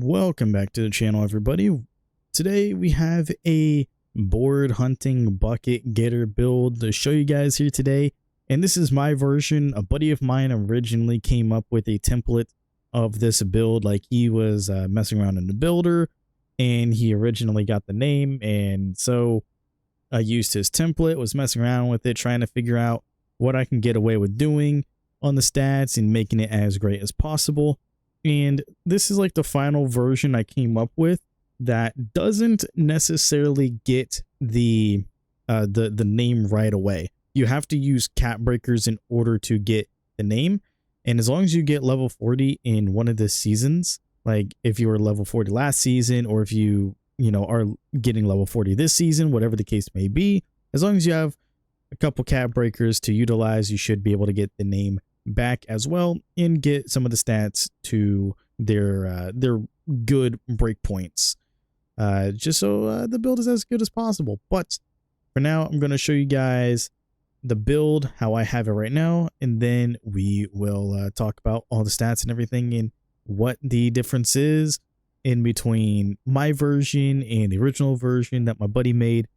Welcome back to the channel, everybody. Today we have a board hunting bucket getter build to show you guys here today, and this is my version. A buddy of mine originally came up with a template of this build. Like, he was messing around in the builder and he originally got the name, and so I used his template, was messing around with it, trying to figure out what I can get away with doing on the stats and making it as great as possible. And this is like the final version I came up with that doesn't necessarily get the name right away. You have to use cap breakers in order to get the name. And as long as you get level 40 in one of the seasons, like if you were level 40 last season, or if you are getting level 40 this season, whatever the case may be, as long as you have a couple cap breakers to utilize, you should be able to get the name back as well and get some of the stats to their good breakpoints, just so the build is as good as possible. But for now, I'm going to show you guys the build, how I have it right now, and then we will talk about all the stats and everything and what the difference is in between my version and the original version that my buddy made.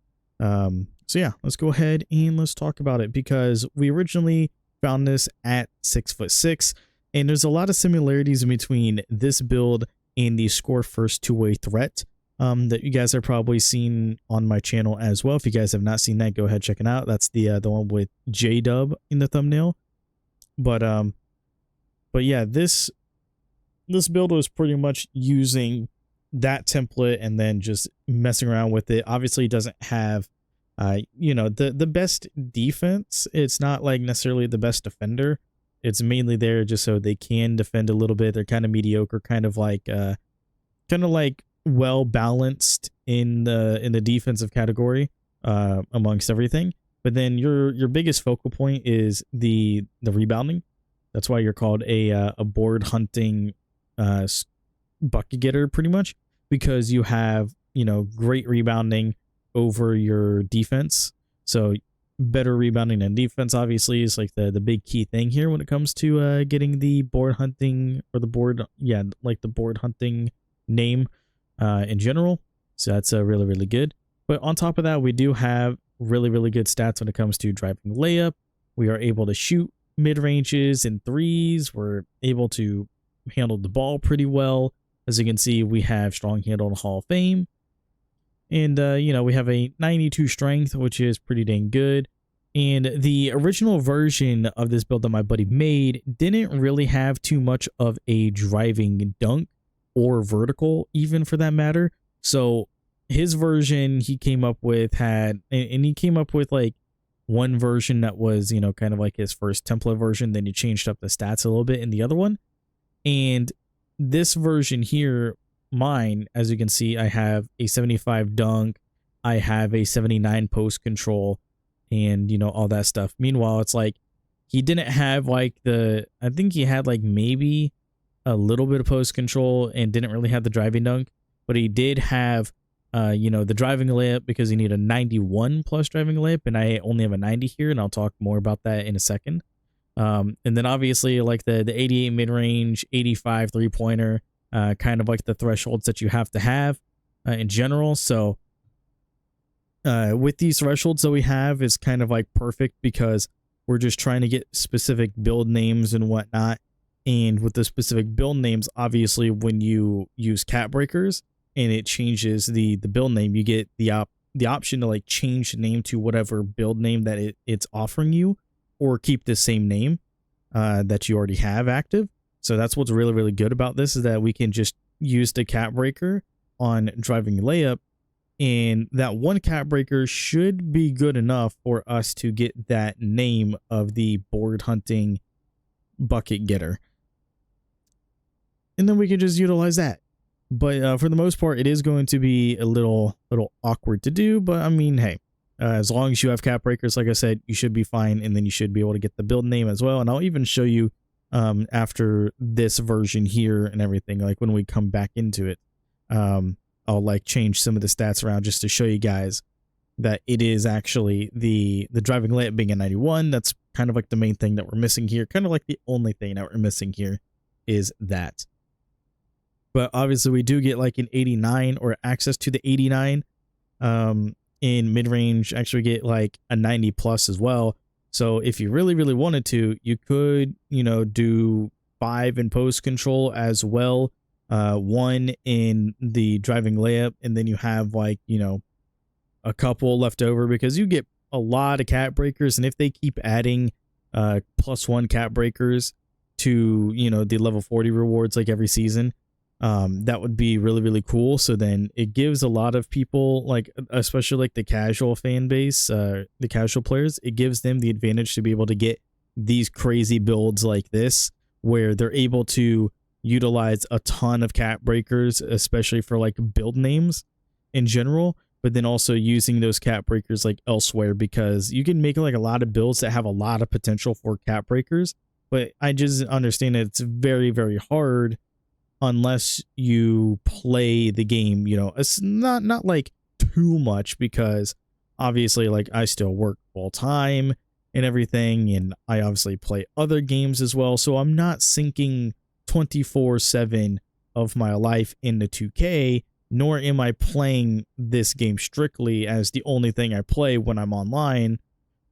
So yeah, let's go ahead and let's talk about it, because we originally found this at 6'6", and there's a lot of similarities in between this build and the score first two-way threat that you guys have probably seen on my channel as well. If you guys have not seen that, go ahead, check it out. That's the one with J-Dub in the thumbnail. But yeah, this build was pretty much using that template and then just messing around with it. Obviously, it doesn't have the best defense. It's not like necessarily the best defender. It's mainly there just so they can defend a little bit. They're kind of mediocre, kind of like well balanced in the defensive category amongst everything. But then your biggest focal point is the rebounding. That's why you're called a board hunting bucket getter, pretty much, because you have great rebounding over your defense. So better rebounding than defense obviously is like the big key thing here when it comes to getting the board hunting, or the board hunting name in general. So that's really good. But on top of that, we do have really good stats when it comes to driving layup. We are able to shoot mid-ranges and threes. We're able to handle the ball pretty well. As you can see, we have strong handle in the Hall of Fame. And, we have a 92 strength, which is pretty dang good. And the original version of this build that my buddy made didn't really have too much of a driving dunk or vertical, even for that matter. So his version he came up with he came up with like one version that was, kind of like his first template version. Then he changed up the stats a little bit in the other one. And this version here, mine, as you can see, I have a 75 dunk, I have a 79 post control, and all that stuff. Meanwhile, it's like he didn't have like I think he had like maybe a little bit of post control and didn't really have the driving dunk, but he did have the driving layup, because he need a 91 plus driving layup, and I only have a 90 here, and I'll talk more about that in a second. And then obviously like the 88 mid-range, 85 three-pointer, kind of like the thresholds that you have to have in general. So with these thresholds that we have is kind of like perfect, because we're just trying to get specific build names and whatnot. And with the specific build names, obviously when you use cap breakers and it changes the build name, you get the option to like change the name to whatever build name that it's offering you, or keep the same name that you already have active. So that's what's really good about this, is that we can just use the cap breaker on driving layup, and that one cap breaker should be good enough for us to get that name of the board hunting bucket getter. And then we can just utilize that. But for the most part, it is going to be a little awkward to do, but I mean, hey, as long as you have cap breakers, like I said, you should be fine, and then you should be able to get the build name as well. And I'll even show you after this version here and everything, like when we come back into it, I'll like change some of the stats around just to show you guys that it is actually the driving layup being a 91. That's kind of like the main thing that we're missing here, kind of like the only thing that we're missing here is that. But obviously we do get like an 89 or access to the 89 in mid-range. Actually get like a 90 plus as well. So if you really, really wanted to, you could, do 5 in post control as well. 1 in the driving layup, and then you have like, a couple left over because you get a lot of cat breakers. And if they keep adding +1 cat breakers to, the level 40 rewards like every season, that would be really, really cool. So then it gives a lot of people, like especially like the casual fan base, the casual players, it gives them the advantage to be able to get these crazy builds like this, where they're able to utilize a ton of cat breakers, especially for like build names in general, but then also using those cat breakers like elsewhere, because you can make like a lot of builds that have a lot of potential for cat breakers. But I just understand that it's very, very hard unless you play the game, it's not like too much, because obviously like I still work full time and everything, and I obviously play other games as well. So I'm not sinking 24/7 of my life into 2K, nor am I playing this game strictly as the only thing I play when I'm online.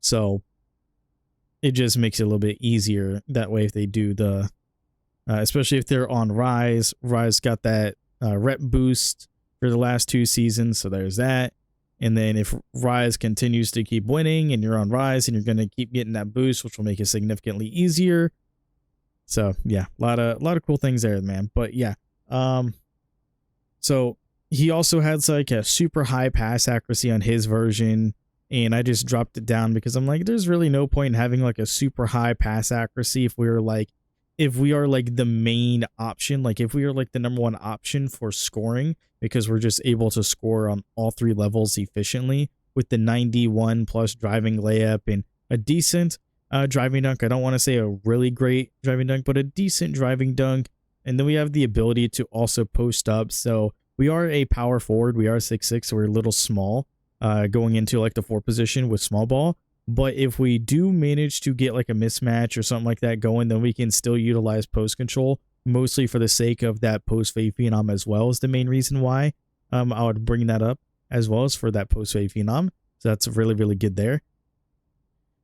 So it just makes it a little bit easier that way if they do the especially if they're on Rise. Rise got that rep boost for the last 2 seasons, so there's that. And then if Rise continues to keep winning and you're on Rise, and you're going to keep getting that boost, which will make it significantly easier. So yeah, a lot of cool things there, man. But yeah, so he also has like a super high pass accuracy on his version, and I just dropped it down because I'm like, there's really no point in having like a super high pass accuracy if we are like the main option, like if we are like the number 1 option for scoring, because we're just able to score on all 3 levels efficiently with the 91 plus driving layup and a decent driving dunk. I don't want to say a really great driving dunk, but a decent driving dunk. And then we have the ability to also post up. So we are a power forward. We are 6'6", so we're a little small going into like the 4 position with small ball. But if we do manage to get like a mismatch or something like that going, then we can still utilize post control, mostly for the sake of that post fade phenom as well, is the main reason why I would bring that up, as well as for that post fade phenom. So that's really, really good there.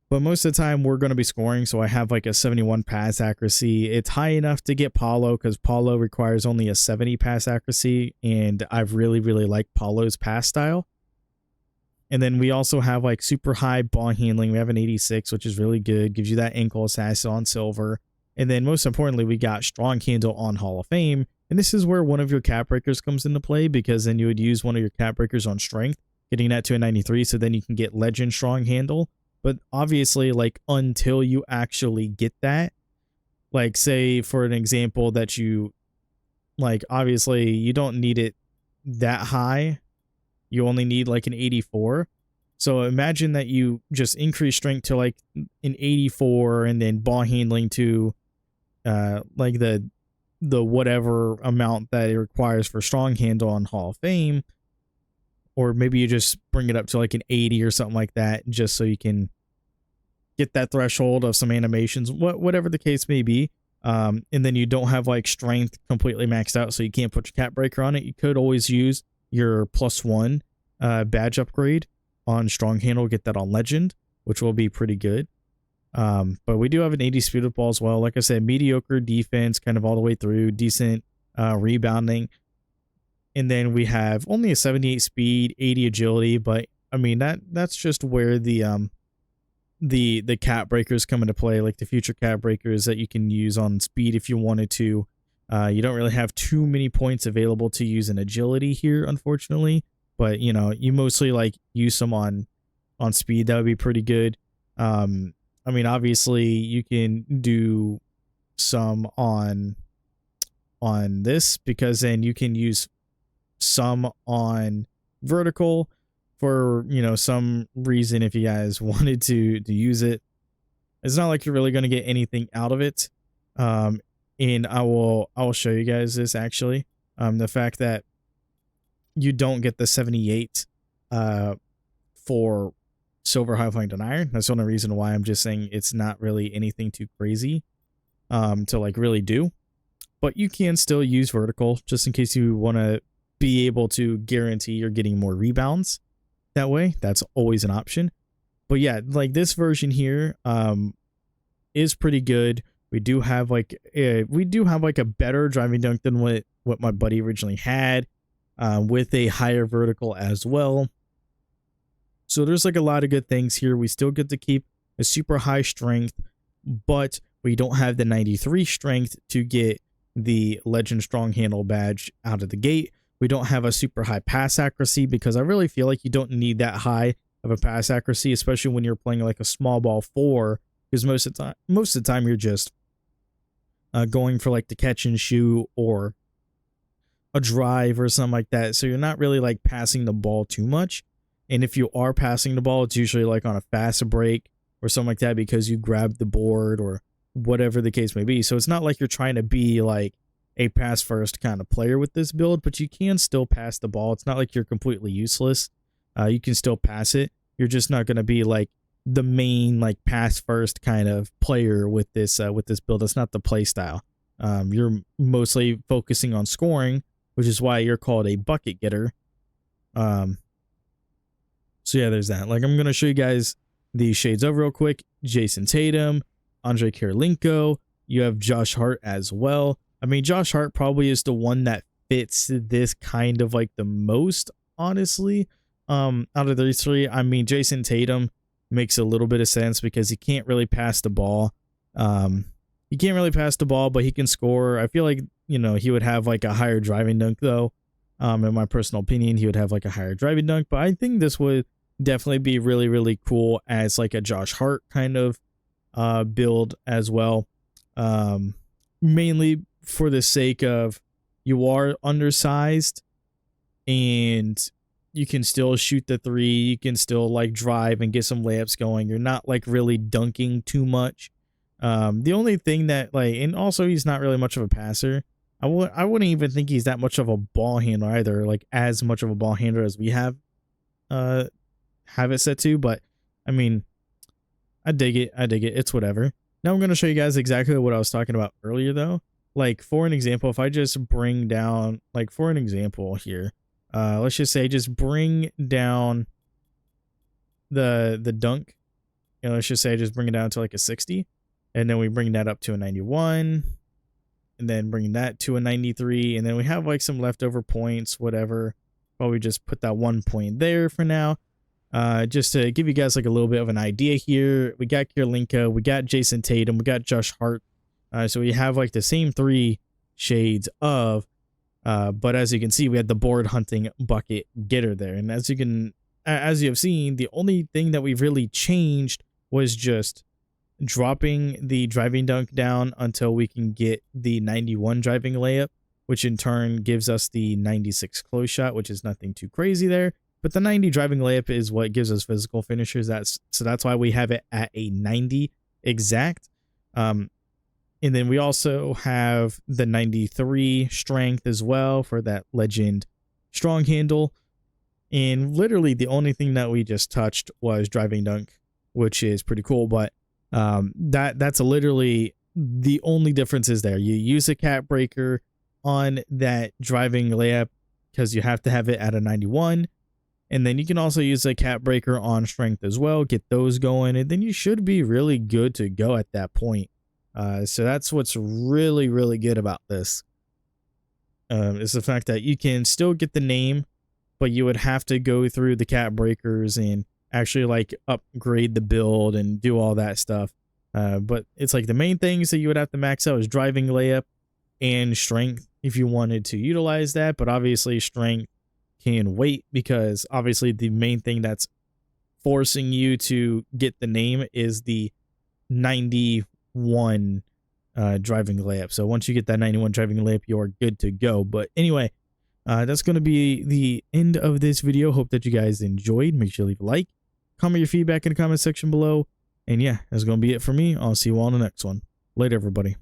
But most of the time we're going to be scoring. So I have like a 71 pass accuracy. It's high enough to get Paulo, because Paulo requires only a 70 pass accuracy. And I really, really like Paulo's pass style. And then we also have like super high ball handling. We have an 86, which is really good. Gives you that ankle assassin on silver. And then most importantly, we got strong handle on Hall of Fame. And this is where one of your cap breakers comes into play, because then you would use one of your cap breakers on strength, getting that to a 93. So then you can get legend strong handle. But obviously, like, until you actually get that, like, say for an example that you, like, obviously you don't need it that high. You only need like an 84. So imagine that you just increase strength to like an 84, and then ball handling to like the whatever amount that it requires for strong handle on Hall of Fame. Or maybe you just bring it up to like an 80 or something like that, just so you can get that threshold of some animations, whatever the case may be. And then you don't have like strength completely maxed out, so you can't put your cap breaker on it. You could always use your +1 badge upgrade on strong handle, get that on legend, which will be pretty good. But we do have an 80 speed with ball as well. Like I said, mediocre defense kind of all the way through, decent rebounding. And then we have only a 78 speed, 80 agility, but I mean that's just where the cap breakers come into play, like the future cap breakers that you can use on speed if you wanted to. You don't really have too many points available to use in agility here, unfortunately, but you mostly like use them on speed. That would be pretty good. I mean, obviously you can do some on this, because then you can use some on vertical for some reason if you guys wanted to use it. It's not like you're really going to get anything out of it. And I will show you guys this actually. The fact that you don't get the 78 for silver high flying denier, that's the only reason why I'm just saying it's not really anything too crazy to like really do. but you can still use vertical just in case you want to be able to guarantee you're getting more rebounds that way. That's always an option. But yeah, like this version here is pretty good. We do have like a better driving dunk than what my buddy originally had, with a higher vertical as well. So there's like a lot of good things here. We still get to keep a super high strength, but we don't have the 93 strength to get the legend strong handle badge out of the gate. We don't have a super high pass accuracy because I really feel like you don't need that high of a pass accuracy, especially when you're playing like a small ball 4, because most of the time you're just going for like the catch and shoot or a drive or something like that. So you're not really like passing the ball too much. And if you are passing the ball, it's usually like on a fast break or something like that because you grabbed the board or whatever the case may be. So it's not like you're trying to be like a pass first kind of player with this build, but you can still pass the ball. It's not like you're completely useless. You can still pass it. You're just not going to be like the main like pass first kind of player with this build. That's not the play style. You're mostly focusing on scoring, which is why you're called a bucket getter. So yeah, there's that. Like I'm going to show you guys these shades over real quick. Jason Tatum, Andre Kirilenko. You have Josh Hart as well. I mean, Josh Hart probably is the one that fits this kind of like the most, honestly. Out of these three, I mean, Jason Tatum makes a little bit of sense because he can't really pass the ball. He can't really pass the ball, but he can score. I feel like, you know, he would have like a higher driving dunk though. In my personal opinion, he would have like a higher driving dunk, but I think this would definitely be really, really cool as like a Josh Hart kind of build as well. Mainly for the sake of you are undersized and you can still shoot the 3. You can still like drive and get some layups going. You're not like really dunking too much. The only thing that like, and also he's not really much of a passer. I wouldn't even think he's that much of a ball handler either, like as much of a ball handler as we have it set to. But I mean, I dig it. It's whatever. Now I'm going to show you guys exactly what I was talking about earlier though. Like for an example, if I just bring down, like for an example here, let's just say just bring down the dunk. You know, let's just say I just bring it down to like a 60, and then we bring that up to a 91, and then bring that to a 93, and then we have like some leftover points, whatever. Probably just put that 1 point there for now. Just to give you guys like a little bit of an idea here, we got Kirilenko, we got Jason Tatum, we got Josh Hart. So we have like the same 3 shades of, but as you can see, we had the board hunting bucket getter there. And as you have seen, the only thing that we've really changed was just dropping the driving dunk down until we can get the 91 driving layup, which in turn gives us the 96 close shot, which is nothing too crazy there. But the 90 driving layup is what gives us physical finishers. So that's why we have it at a 90 exact. And then we also have the 93 strength as well for that legend strong handle. And literally the only thing that we just touched was driving dunk, which is pretty cool. But that's literally the only difference is there. You use a cap breaker on that driving layup because you have to have it at a 91. And then you can also use a cap breaker on strength as well, get those going, and then you should be really good to go at that point. So that's what's really, really good about this. Is the fact that you can still get the name, but you would have to go through the cap breakers and actually like upgrade the build and do all that stuff. But it's like the main things that you would have to max out is driving layup and strength if you wanted to utilize that. But obviously strength can wait because obviously the main thing that's forcing you to get the name is the 91 driving layup. So once you get that 91 driving layup, you're good to go. But anyway, that's going to be the end of this video. Hope that you guys enjoyed. Make sure you leave a like, comment your feedback in the comment section below. And yeah, that's going to be it for me. I'll see you all in the next one. Later, everybody.